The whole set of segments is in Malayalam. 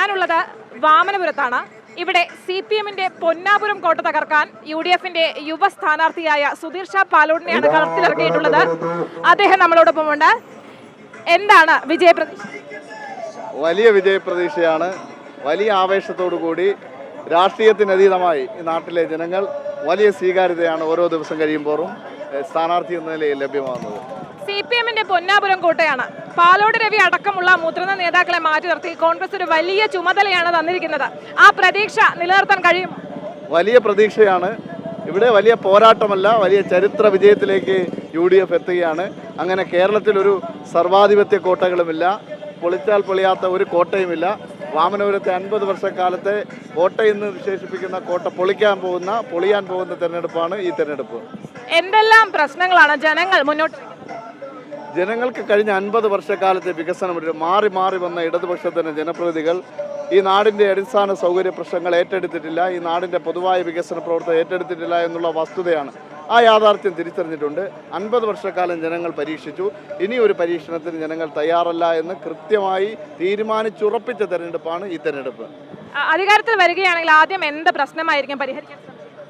ഞാനുള്ളത് വാമനപുരത്താണ്. ഇവിടെ CPM-ന്റെ പൊന്നാപുരം കോട്ട തകർക്കാൻ UDF-ന്റെ യുവ സ്ഥാനാർത്ഥിയായ സുധീർ ഷാ പാലോടിനെയാണ് കളത്തിലിറക്കിയിട്ടുള്ളത്. അദ്ദേഹം നമ്മളോടൊപ്പമുണ്ട്. എന്താണ് വിജയപ്രതീക്ഷ? വലിയ വിജയപ്രതീക്ഷയാണ്. വലിയ ആവേശത്തോടു കൂടി രാഷ്ട്രീയത്തിനതീതമായി ഈ നാട്ടിലെ ജനങ്ങൾ വലിയ സ്വീകാര്യതയാണ് ഓരോ ദിവസം കഴിയുമ്പോഴും സ്ഥാനാർത്ഥി എന്ന നിലയിൽ ലഭ്യമാകുന്നത്. CPM-ന്റെ പൊന്നാപുരം കോട്ടയാണ്. പാലോട് രവി അടക്കമുള്ള മുതിർന്ന നേതാക്കളെ മാറ്റി നിർത്തി കോൺഗ്രസ് ഒരു വലിയ ചുമതലയാണ് തന്നിരിക്കുന്നത്. ആ പ്രതീക്ഷ നിലനിർത്താൻ കഴിയും? വലിയ പ്രതീക്ഷയാണ്. ഇവിടെ വലിയ പോരാട്ടമല്ല, വലിയ ചരിത്ര വിജയത്തിലേക്ക് UDF എത്തുകയാണ്. അങ്ങനെ കേരളത്തിലൊരു സർവാധിപത്യ കോട്ടകളുമില്ല, പൊളിച്ചാൽ പൊളിയാത്ത ഒരു കോട്ടയുമില്ല. വാമനപുരത്തെ 50 വർഷക്കാലത്തെ കോട്ടയെന്ന് വിശേഷിപ്പിക്കുന്ന കോട്ട പൊളിയാൻ പോകുന്ന തെരഞ്ഞെടുപ്പാണ് ഈ തെരഞ്ഞെടുപ്പ്. എന്തെല്ലാം പ്രശ്നങ്ങളാണ് ജനങ്ങൾ മുന്നോട്ട്? ജനങ്ങൾക്ക് കഴിഞ്ഞ 50 വർഷക്കാലത്തെ വികസനം മാറി മാറി വന്ന ഇടതുപക്ഷത്തിൻ്റെ ജനപ്രതിനിധികൾ ഈ നാടിൻ്റെ അടിസ്ഥാന സൗകര്യ പ്രശ്നങ്ങൾ ഏറ്റെടുത്തിട്ടില്ല, ഈ നാടിൻ്റെ പൊതുവായ വികസന പ്രവർത്തനം ഏറ്റെടുത്തിട്ടില്ല എന്നുള്ള വസ്തുതയാണ്. ആ യാഥാർത്ഥ്യം തിരിച്ചറിഞ്ഞിട്ടുണ്ട്. 50 വർഷക്കാലം ജനങ്ങൾ പരീക്ഷിച്ചു. ഇനി ഒരു പരീക്ഷണത്തിന് ജനങ്ങൾ തയ്യാറല്ല എന്ന് കൃത്യമായി തീരുമാനിച്ചുറപ്പിച്ച തെരഞ്ഞെടുപ്പാണ് ഈ തെരഞ്ഞെടുപ്പ്. അധികാരത്തിൽ വരികയാണെങ്കിൽ ആദ്യം എന്ത് പ്രശ്നമായിരിക്കും പരിഹരിക്കാൻ?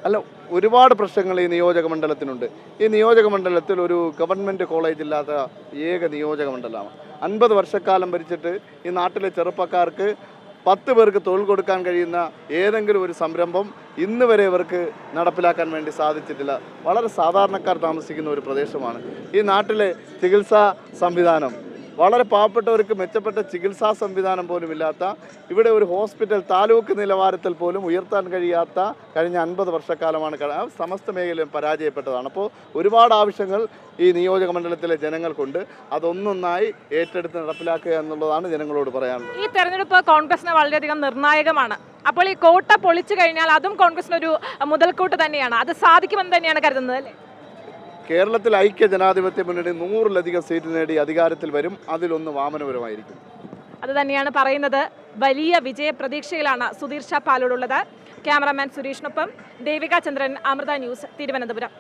അല്ല, ഒരുപാട് പ്രശ്നങ്ങൾ ഈ നിയോജക മണ്ഡലത്തിനുണ്ട്. ഈ നിയോജക മണ്ഡലത്തിൽ ഒരു ഗവൺമെൻറ് കോളേജ് ഇല്ലാത്ത ഏക നിയോജക മണ്ഡലമാണ്. 50 വർഷക്കാലം ഭരിച്ചിട്ട് ഈ നാട്ടിലെ ചെറുപ്പക്കാർക്ക് 10 പേർക്ക് തൊഴിൽ കൊടുക്കാൻ കഴിയുന്ന ഏതെങ്കിലും ഒരു സംരംഭം ഇന്ന് വരെ ഇവർക്ക് നടപ്പിലാക്കാൻ വേണ്ടി സാധിച്ചിട്ടില്ല. വളരെ സാധാരണക്കാർ താമസിക്കുന്ന ഒരു പ്രദേശമാണ്. ഈ നാട്ടിലെ ചികിത്സാ സംവിധാനം വളരെ പാവപ്പെട്ടവർക്ക് മെച്ചപ്പെട്ട ചികിത്സാ സംവിധാനം പോലും ഇല്ലാത്ത, ഇവിടെ ഒരു ഹോസ്പിറ്റൽ താലൂക്ക് നിലവാരത്തിൽ പോലും ഉയർത്താൻ കഴിയാത്ത കഴിഞ്ഞ 50 വർഷക്കാലമാണ് സമസ്ത മേഖലയും പരാജയപ്പെട്ടതാണ്. അപ്പോൾ ഒരുപാട് ആവശ്യങ്ങൾ ഈ നിയോജക മണ്ഡലത്തിലെ ജനങ്ങൾക്കുണ്ട്. അതൊന്നൊന്നായി ഏറ്റെടുത്ത് നടപ്പിലാക്കുക എന്നുള്ളതാണ് ജനങ്ങളോട് പറയാനുള്ളത്. ഈ തെരഞ്ഞെടുപ്പ് കോൺഗ്രസിന് വളരെയധികം നിർണായകമാണ്. അപ്പോൾ ഈ കോട്ട പൊളിച്ചു കഴിഞ്ഞാൽ അതും കോൺഗ്രസിനൊരു മുതൽക്കൂട്ട് തന്നെയാണ്. അത് സാധിക്കുമെന്ന് തന്നെയാണ് കരുതുന്നത് അല്ലേ? കേരളത്തിൽ ഐക്യ ജനാധിപത്യ മുന്നണി 100-ലധികം സീറ്റ് നേടി അധികാരത്തിൽ വരും. അതിലൊന്ന് വാമനപുരമായിരിക്കും. അത് തന്നെയാണ് പറയുന്നത്. വലിയ വിജയപ്രതീക്ഷയിലാണ് സുധീർ ഷാ പാലോടുള്ളത്. ക്യാമറാമാൻ സുരേഷിനൊപ്പം ദേവിക ചന്ദ്രൻ, അമൃത ന്യൂസ്, തിരുവനന്തപുരം.